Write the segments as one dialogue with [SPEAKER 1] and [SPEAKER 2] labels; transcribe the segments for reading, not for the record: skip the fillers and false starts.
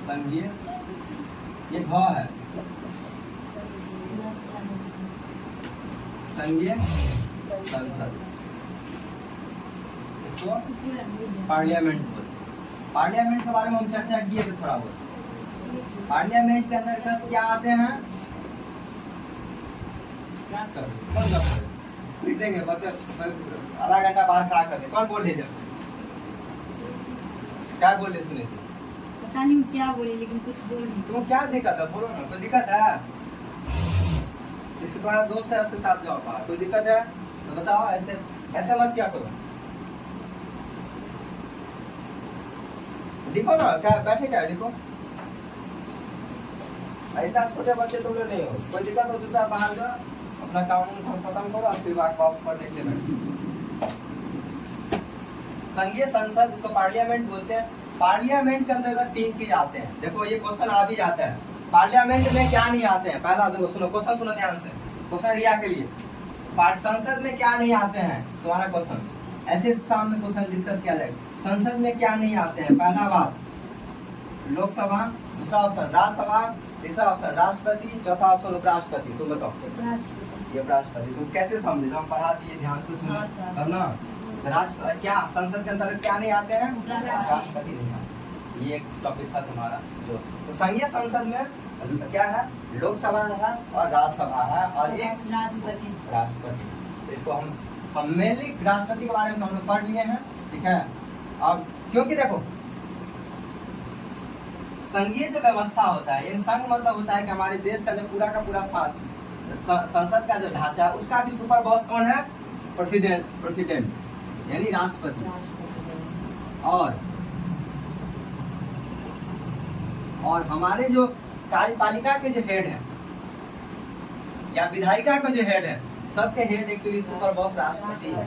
[SPEAKER 1] संघीय, ये भ है संघीय संसद, इसको पार्लियामेंट बोलते हैं। पार्लियामेंट के बारे में हम चर्चा किए थे थोड़ा बहुत। पार्लियामेंट के अंदर क्या आते हैं, क्या कर कौन कर पीट देंगे, मतलब आधा घंटा बाहर खड़ा कर दे। कौन बोल रहे थे, क्या बोल रहे सुने थे?
[SPEAKER 2] पता नहीं क्या बोले, लेकिन कुछ बोल नहीं।
[SPEAKER 1] तुम क्या दिक्कत है, बोलो ना। कोई दिक्कत है? जिससे तुम्हारा दोस्त है उसके साथ जाओ बाहर। कोई दिक्कत है तो बताओ। ऐसे ऐसे मत क्या करो। लिखो ना, क्या बैठे क्या लिखो। ऐसा छोटे बच्चे तुम लोग नहीं हो। कोई दिक्कत हो तो बाहर जाओ, अपना काम खत्म करो और फिर वापस पढ़ने के लिए बैठो। संघीय संसद, जिसको पार्लियामेंट बोलते हैं। पार्लियामेंट के अंतर्गत 3 चीज आते हैं। देखो ये क्वेश्चन आ भी जाता है, पार्लियामेंट में क्या नहीं आते हैं। पहला देखो, सुनो क्वेश्चन, सुनो ध्यान से। क्वेश्चन रिया के लिए, संसद में क्या नहीं आते हैं, तुम्हारा क्वेश्चन ऐसे सामने क्वेश्चन डिस्कस किया जाएगा। संसद में क्या नहीं आते हैं? पहला बात लोकसभा, दूसरा ऑप्शन राज्यसभा, तीसरा ऑप्शन राष्ट्रपति, चौथा ऑप्शन उपराष्ट्रपति। तुम बताओ। ये उपराष्ट्रपति तुम कैसे समझे? हम पढ़ा दिए, ध्यान से सुनो करना। राष्ट्र क्या संसद के अंतर्गत क्या नहीं आते हैं? राष्ट्रपति नहीं आते। ये एक टॉपिक था तुम्हारा जो। तो संघीय संसद में क्या है? लोकसभा है और राज्यसभा है और एक राष्ट्रपति। तो इसको हम मेनली राष्ट्रपति के बारे में हम लोग पढ़ लिए हैं, ठीक है। अब क्योंकि देखो संघीय जो व्यवस्था होता है, इन संघ मतलब होता है कि हमारे देश का जो पूरा का पूरा संसद का जो ढांचा है, उसका भी सुपर बॉस कौन है? प्रेसिडेंट यानी राष्ट्रपति। और हमारे जो कार्यपालिका के जो हेड है या विधायिका के जो हेड है, सबके हेड एक्चुअली सुपर बॉस राष्ट्रपति है।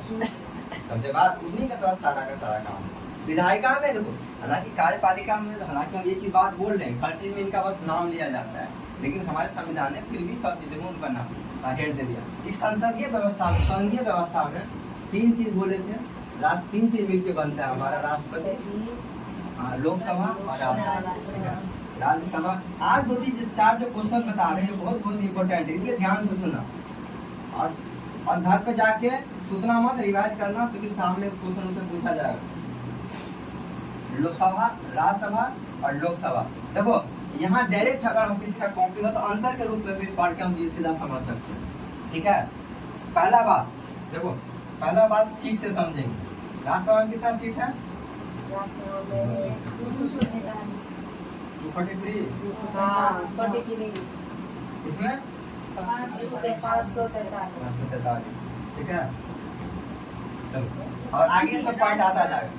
[SPEAKER 1] समझे बात? उन्हीं का तो सारा का सारा काम है। विधायिका में देखो, हालांकि कार्यपालिका में हालांकि हम ये चीज बात बोल रहे हैं, हर चीज में इनका बस नाम लिया जाता है, लेकिन हमारे संविधान ने फिर भी सब चीजों में उनका नाम हेड दे दिया। इस संसदीय व्यवस्था में, संघीय व्यवस्था में 3 चीज बोले थे। 3 चीज मिलकर बनता है हमारा राष्ट्रपति, लोकसभा और राज्यसभा। आज 4 जो क्वेश्चन बता रहे हैं बहुत बहुत इंपॉर्टेंट है, इसलिए ध्यान से सुनना और घर पे जाके सुनना मत, रिवाइज करना, क्योंकि सामने क्वेश्चन उसे पूछा जाएगा। लोकसभा, राज्यसभा और लोकसभा। देखो यहाँ डायरेक्ट अगर हम किसी का कॉपी हो तो अंतर के रूप में भी पढ़ के हम ये सीधा समझ सकते हैं, ठीक है। पहला बात देखो, पहला बात सीट से समझेंगे। राज्यसभा में कितना सीट है? 243। इसमें 543, ठीक है। और आगे सब पॉइंट आता जाएगा।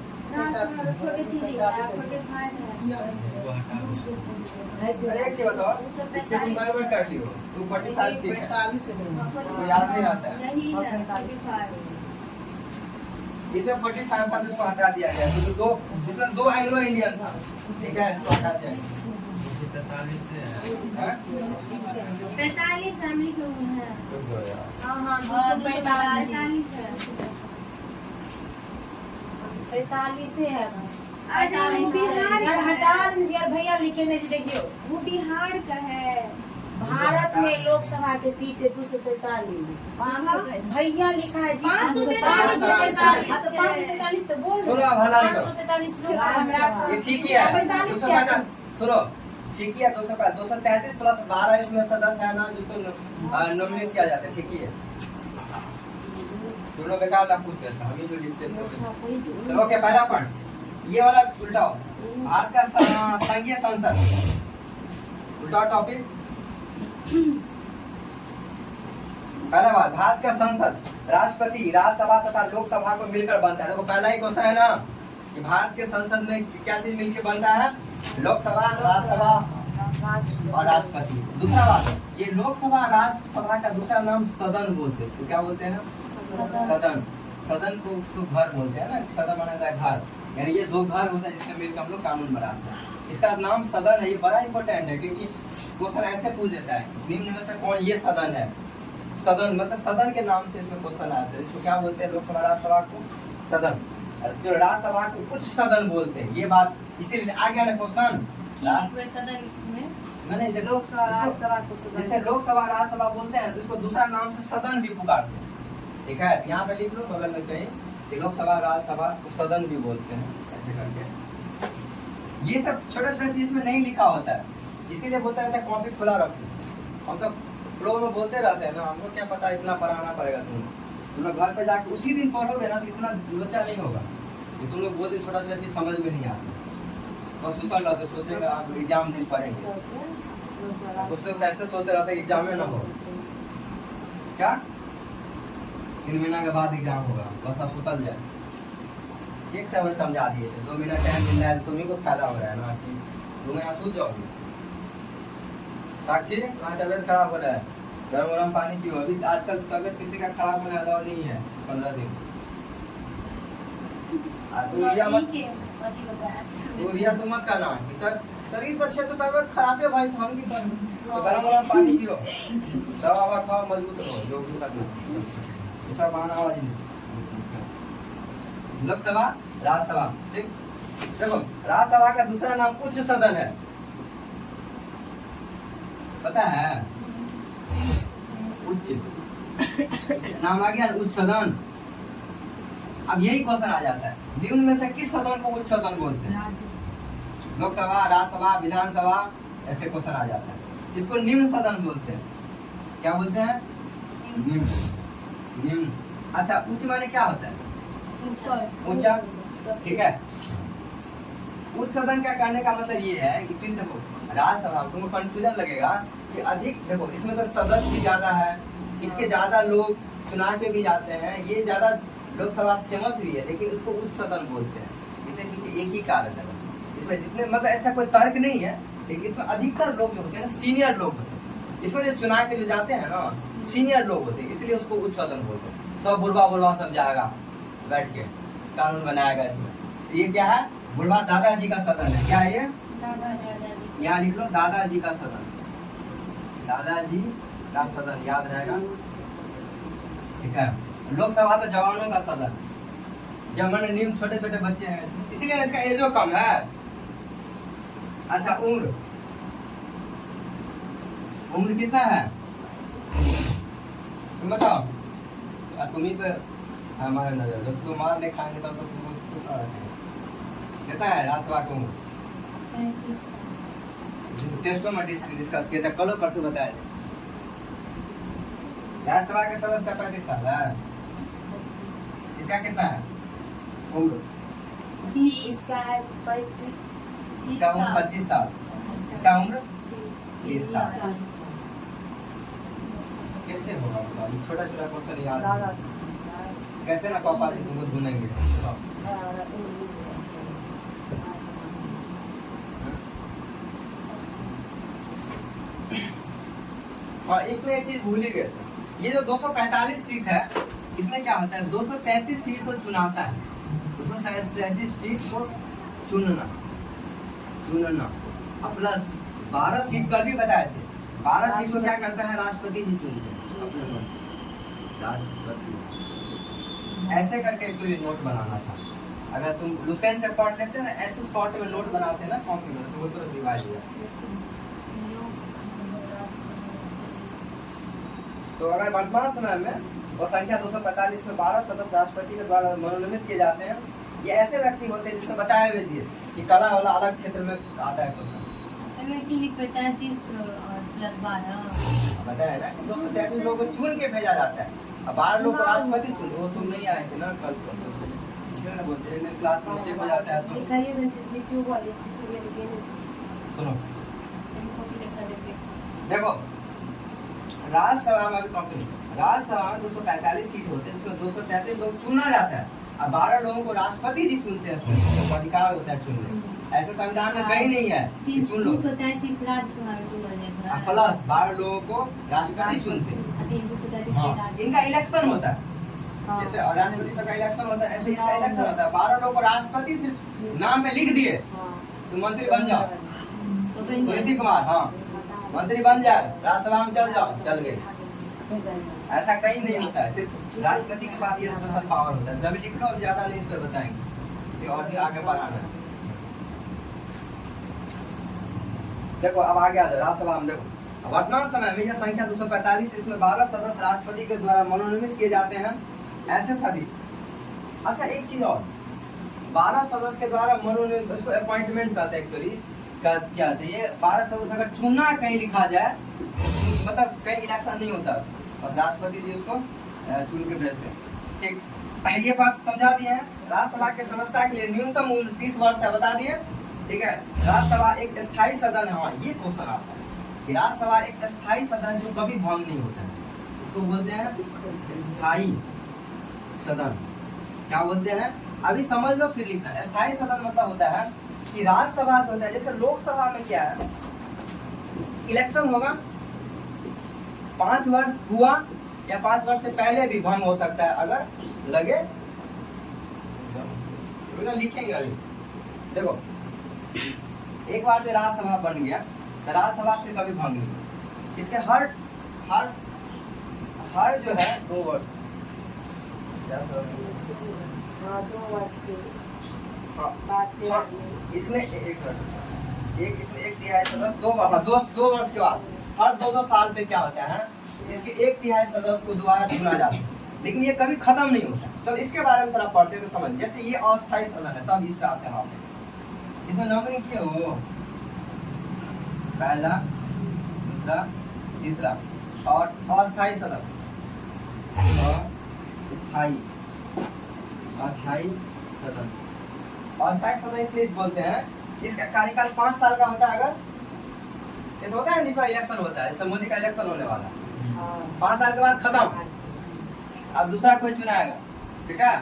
[SPEAKER 1] एक चीज बताओ, इसके तुम कन्वर्ट कर लियो। 245 सीट है, तो याद नहीं रहता है। इसमें 45 का जिसको हटा दिया गया, तो दो इसमें 2 एंग्लो इंडियन था, ठीक है, इसको हटा दिया गया।
[SPEAKER 2] 45 फैमिली क्यों है? हाँ 245 है।
[SPEAKER 3] 45 है।
[SPEAKER 2] हटा
[SPEAKER 3] दीजिए भैया, लिखे नहीं देखियो,
[SPEAKER 2] वो बिहार का है।
[SPEAKER 3] भारत में लोकसभा की सीट है 243। भैया लिखा है जी 543 तो बोल
[SPEAKER 1] सुनो भला नहीं करो।
[SPEAKER 3] 543 लोकसभा।
[SPEAKER 1] ये ठीक ही है। 250 सुनो ठीक ही है। 233 प्लस 12 इसमें सदस्य है ना, जिसको नॉमिनेट किया जाता है, ठीक ही है। सुनो बेकार ना पूछ लेता, हम ही जो लिखते थे। चलो ओके, पहला पॉइंट ये वाला उल्टा हो। भारत का संघीय संसद, उल्टा टॉपिक। पहला बात, भारत का संसद राष्ट्रपति, राज्यसभा तथा लोकसभा को मिलकर बनता है। देखो पहला ही क्वेश्चन है ना कि भारत के संसद में क्या चीज मिलकर बनता है? लोकसभा, राज्यसभा और राष्ट्रपति। दूसरा बात, ये लोकसभा राज्यसभा का दूसरा नाम सदन बोलते हैं। तो क्या बोलते हैं? सदन। सदन को उसको घर बोलते हैं ना, सदन माना जाता है घर, यानी ये 2 घर होता है जिसके मिलकर हम लोग कानून बनाते हैं। इसका नाम सदन है। ये बड़ा इंपॉर्टेंट है क्योंकि क्वेश्चन ऐसे पूछ देता है, निम्न में से कौन ये सदन है? सदन मतलब सदन के नाम से इसमें क्वेश्चन आता है। इसको क्या बोलते हैं? लोकसभा राज्यसभा को सदन, जो राज्यसभा को उच्च सदन बोलते हैं। ये बात इसीलिए आ गया ना क्वेश्चन।
[SPEAKER 2] सदन में
[SPEAKER 1] मैंने
[SPEAKER 3] लोकसभा राज्यसभा को सदन।
[SPEAKER 1] जैसे लोकसभा राज्यसभा बोलते हैं तो इसको दूसरा नाम से सदन भी पुकारते हैं। ठीक है, यहाँ पे लिख लो बगल में कहीं कि लोकसभा राज्यसभा को सदन भी बोलते हैं, ऐसे करके। ये सब छोटे छोटे चीज में नहीं लिखा होता है, इसीलिए बोलते रहते हैं कॉपी खुला रखो। हम तो फ्लो में बोलते रहते हैं ना, हमको क्या पता इतना पढ़ाना पड़ेगा तुम लोग घर पे जाके उसी दिन पढ़ोगे ना तो इतना लोचा नहीं होगा। ये तुम लोग बोलते छोटा छोटा चीज समझ में नहीं आता, बस उतर रहते सोचेंगे आप एग्जाम दिन पढ़ेंगे, कुछ लोग ऐसे सोचते रहते एग्जाम में ना हो क्या 3 महीना के बाद एग्जाम होगा, बस आप सुतल जाए। 1 सेकंड समझा दिए थे, 2 मिनट टाइम मिल रहा है, तुम्ही को फायदा हो रहा है ना कि 2 महीना सूझ जाओगे। साक्षी तुम्हारी तबियत खराब हो रहा है, गर्म गर्म पानी पियो। अभी आजकल तबियत किसी का खराब होने अलाउ नहीं है 15 दिन। रिया तुम मत करना, शरीर तो अच्छे तो तबियत खराब है भाई, हम की कर तो गर्म गर्म पानी पियो, दवा ववा खाओ, मजबूत रहो, जो भी करना ऐसा बहाना आवाज नहीं। लोकसभा राज्यसभा, ठीक देखो राज्यसभा का दूसरा नाम उच्च सदन है, पता है? उच्च नाम आ गया उच्च सदन। अब यही क्वेश्चन आ जाता है, निम्न में से किस सदन को उच्च सदन बोलते हैं? लोकसभा, राज्यसभा, विधानसभा, ऐसे क्वेश्चन आ जाता है। इसको निम्न सदन बोलते हैं। क्या बोलते हैं? निम्न। निम्न। अच्छा, उच्च माने क्या होता है? ऊंचा, ठीक है। उच्च सदन का कहने का मतलब ये है कि तुम देखो राज्यसभा, तुमको कंफ्यूजन लगेगा कि अधिक, देखो इसमें तो सदस्य भी ज्यादा है, इसके ज्यादा लोग चुनाव के भी जाते हैं, ये ज्यादा लोकसभा फेमस भी है, लेकिन इसको उच्च सदन बोलते हैं। इसके पीछे एक ही कारण है, इसमें जितने मतलब ऐसा कोई तर्क नहीं है, लेकिन इसमें अधिकतर लोग जो होते हैं ना सीनियर लोग होते हैं, इसमें जो चुनाव के जो जाते हैं ना सीनियर लोग होते हैं, इसलिए उसको उच्च सदन बोलते हैं। सब बुढ़वा बुढ़वा सब जाएगा बैठ के, कानून बनाएगा इसमें। ये क्या है? बुढ़वा दादाजी का सदन है। क्या है ये? यहाँ लिख लो दादाजी का सदन, दादाजी का सदन याद रहेगा, ठीक है। लोकसभा तो जवानों का सदन, जवान निम्न छोटे छोटे बच्चे हैं, इसलिए इसका एजो कम है। अच्छा, उम्र कितना है तुम बताओ? तुम ही पे हमारे नजर, जब तुम मार नहीं खाएंगे तब तो तुमको कितना है राज्यसभा का उम्र? टेस्टों में डिस्कस किया था, कल परसों बताया था। राज्यसभा के सदस्य का 35 साल है, इसका कितना है उम्र?
[SPEAKER 3] इसका है 35,
[SPEAKER 1] इसका उम्र 25 साल, इसका उम्र 30 साल। कैसे होगा बताओ? ये छोटा छोटा क्वेश्चन याद है कैसे ना पापा जी तुमको ढूंढेंगे। और इसमें एक चीज भूल ही गए थे, ये जो 245 सीट है इसमें क्या होता है? 233 सीट को चुनाता है, 233 सीट को चुनना और प्लस 12 सीट कल भी बताए थे। 12 सीट को क्या करता है? राष्ट्रपति जी चुनते हैं अपने मन, राष्ट्रपति। ऐसे करके एक्चुअली नोट बनाना था, अगर तुम लुसेंट से पढ़ लेते ना ऐसे शॉर्ट में नोट बनाते ना कॉपी में, तो वो तुरंत रिवाइज हो जाता। तो अगर वर्तमान समय में वो संख्या 245 में 12 सदस्य राष्ट्रपति के द्वारा मनोनीत किए जाते हैं, ये ऐसे व्यक्ति होते हैं जिसमें बताया हुए थे कि कला वाला अलग क्षेत्र में आता है क्वेश्चन। बताया ना कि 233 लोगों को चुन के भेजा जाता है, अब 12 लोग को राष्ट्रपति चुन, वो तुम नहीं आए थे ना कल, बोलते हैं क्लास में मिस्टेक हो जाता है। तो सुनो देखो राज्यसभा में भी कंपनी, राज्यसभा में 245 सीट होते हैं जिसमें 233 लोग चुना जाता है, अब 12 लोगों को राष्ट्रपति जी चुनते हैं, उसमें अधिकार होता है चुनने। ऐसे संविधान में कहीं नहीं है कि चुन लो,
[SPEAKER 2] 233 राज्यसभा में चुना जाता है,
[SPEAKER 1] प्लस 12 लोगों को राष्ट्रपति चुनते हैं। हाँ, इनका इलेक्शन होता है, जैसे राष्ट्रपति का इलेक्शन होता है ऐसे इसका इलेक्शन होता है। 12 लोगों को राष्ट्रपति सिर्फ नाम पे लिख दिए तो मंत्री बन जाओ, नीतीश कुमार हाँ मंत्री बन जाए, राज्यसभा में चल जाओ, चल गए। ऐसा कहीं नहीं होता है, सिर्फ राष्ट्रपति के पास ये स्पेशल पावर होता है। जब लिख लो, अब ज्यादा नहीं इस पर बताएंगे, ये और भी आगे बढ़ाना है। देखो अब आगे आ जाओ राज्यसभा में। देखो वर्तमान समय में यह संख्या 245, इसमें 12 सदस्य राष्ट्रपति के द्वारा मनोनीत किए जाते हैं। ऐसे सदी, अच्छा एक चीज और, 12 सदस्य के द्वारा मनोनीत, इसको अपॉइंटमेंट कहते हैं एक्चुअली। क्या कहते हैं ये 12 सदस्य अगर चुना कहीं लिखा जाए, मतलब कहीं इलेक्शन नहीं होता और राष्ट्रपति जी उसको चुन के भेजते हैं। ठीक, ये बात समझा दिए हैं। राज्यसभा के सदस्यता के लिए न्यूनतम उम्र 30 वर्ष है, बता दिए। ठीक है, राज्यसभा एक स्थायी सदन है। हाँ, ये क्वेश्चन आता है कि राज्यसभा एक स्थायी सदन जो कभी भंग नहीं होता है, इसको बोलते हैं स्थायी सदन। क्या बोलते हैं, अभी समझ लो फिर लिखना। स्थायी सदन मतलब होता है कि राज्यसभा जो होता है, जैसे लोकसभा में क्या है, इलेक्शन होगा, 5 वर्ष हुआ या 5 वर्ष से पहले भी भंग हो सकता है अगर लगे। लिखेंगे अभी। देखो एक बार जो राज्यसभा बन गया तो राज्यसभा फिर कभी भंग नहीं। इसके हर हर हर जो है 2 वर्ष,
[SPEAKER 3] हाँ 2 वर्ष के
[SPEAKER 1] हाँ,
[SPEAKER 3] बाद से
[SPEAKER 1] इसमें इसमें 1/3 सदस्य 2 वर्ष के बाद हर 2 साल पे क्या होता है, इसके 1/3 सदस्य को दोबारा चुना जाता है, लेकिन ये कभी खत्म नहीं होता। तो इसके बारे में थोड़ा पढ़ते तो समझ। जैसे ये अस्थायी सदन है, तब इस पे आते हैं आप। इसमें नंबरिंग किए हो, पहला, दूसरा, तीसरा, और अस्थायी सदन, अस्थायी सदन। अस्थायी सदन इसलिए बोलते हैं, इसका कार्यकाल 5 साल का होता है। अगर जैसे होता है जिसमें इलेक्शन होता है, जैसे मोदी का इलेक्शन होने वाला है, 5 साल के बाद खत्म, अब दूसरा कोई चुनाएगा। ठीक है,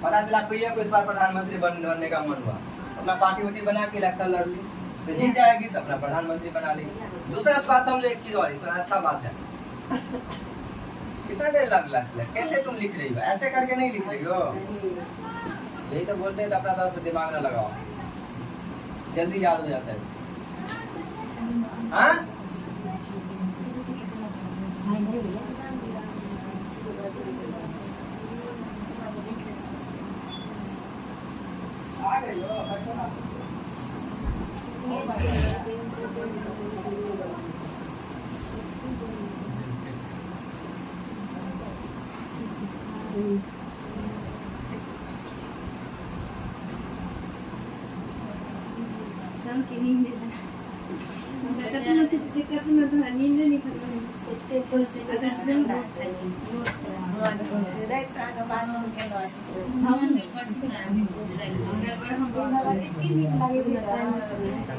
[SPEAKER 1] पता चला प्रिया को इस बार प्रधानमंत्री बनने का मन हुआ, अपना पार्टी वार्टी बना के इलेक्शन लड़ ली, तो जीत जाएगी तो अपना प्रधानमंत्री बना ली। दूसरा बात समझो, एक चीज और इसमें अच्छा बात है, कितना देर लग कैसे तुम लिख रही हो, ऐसे करके नहीं लिख रही हो। यही तो बोलते हैं, तो अपना तरफ से दिमाग न लगाओ, जल्दी याद हो जाता है। हाँ आ गई हो, बैठो ना।
[SPEAKER 2] नींद नहीं
[SPEAKER 3] इतने खुश हो जाते हैं ना जी। रात का बात के लो आसुत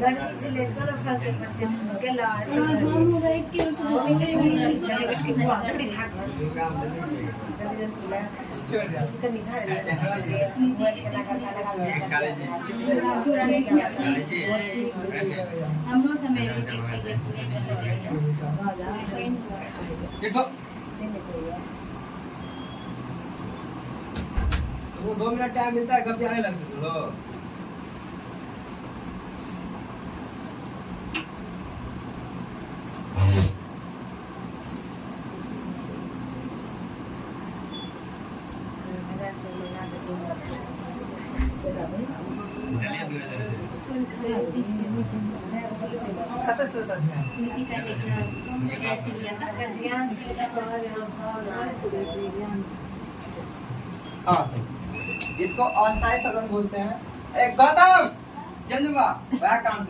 [SPEAKER 3] गर्मी से लेकर फल के परसेंट के लो आसुत
[SPEAKER 1] वो 2 मिनट टाइम मिलता है, कब जाने लगते तुम लोग। हाँ, इसको अस्थायी सदन बोलते हैं। अरे गौतम चंद्रमा वह काम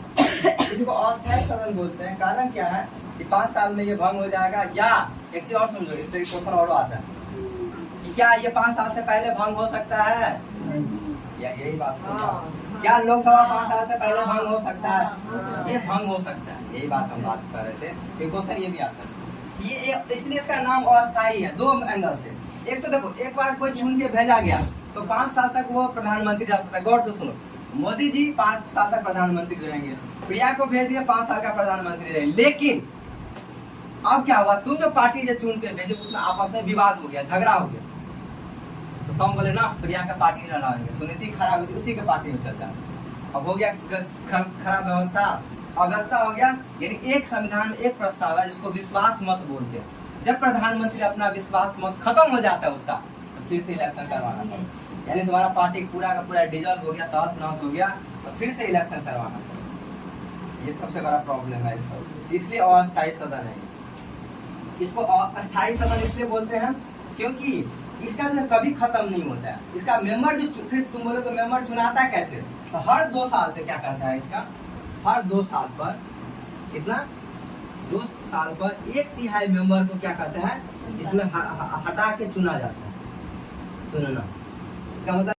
[SPEAKER 1] इसको अस्थायी सदन बोलते हैं। कारण क्या है कि 5 साल में ये भंग हो जाएगा, या एक चीज और समझो, इससे क्वेश्चन और आता है कि क्या ये 5 साल से पहले भंग हो सकता है, या यही बात क्या लोकसभा 5 साल से पहले भंग हो सकता है, ये भंग हो सकता है, यही बात हम बात कर रहे थे। ये क्वेश्चन ये भी आता है, ये इसलिए इसका नाम अस्थायी है 2 एंगल से। एक तो देखो, एक बार कोई चुन के भेजा गया तो 5 साल तक वो प्रधानमंत्री रह सकता है। गौर से सुनो, मोदी जी 5 साल तक प्रधानमंत्री रहेंगे, प्रिया को भेज दिया 5 साल का प्रधानमंत्री रहेंगे। लेकिन अब क्या हुआ, तुम जो पार्टी जो चुन के भेजे उसमें आपस में विवाद हो गया, झगड़ा हो गया, तो सब बोले ना प्रिया का पार्टी न रहेंगे, सुनीति खराब हुई उसी के पार्टी में चल जाए। अब हो गया खराब व्यवस्था, अव्यवस्था हो गया। यानी एक संविधान में एक प्रस्ताव है जिसको विश्वास मत बोलते हैं। जब प्रधानमंत्री अपना विश्वास मत खत्म हो जाता है उसका, तो फिर से इलेक्शन करवाना पड़ेगा। यानी तुम्हारा पार्टी पूरा का पूरा डिजॉल्व हो गया, तहस नहस हो गया, तो फिर से इलेक्शन करवाना पड़ेगा। ये सबसे बड़ा प्रॉब्लम है इस सब, इसलिए अस्थायी सदन है। इसको अस्थायी सदन इसलिए बोलते हैं क्योंकि इसका जो है कभी खत्म नहीं होता है। इसका मेंबर जो फिर तुम बोले तो मेंबर चुनाता है कैसे, तो हर 2 साल पे क्या करता है इसका, हर 2 साल पर कितना, 2 साल पर 1/3 मेंबर को क्या कहते हैं इसमें हटा के चुना जाता है, चुनना। इसका मतलब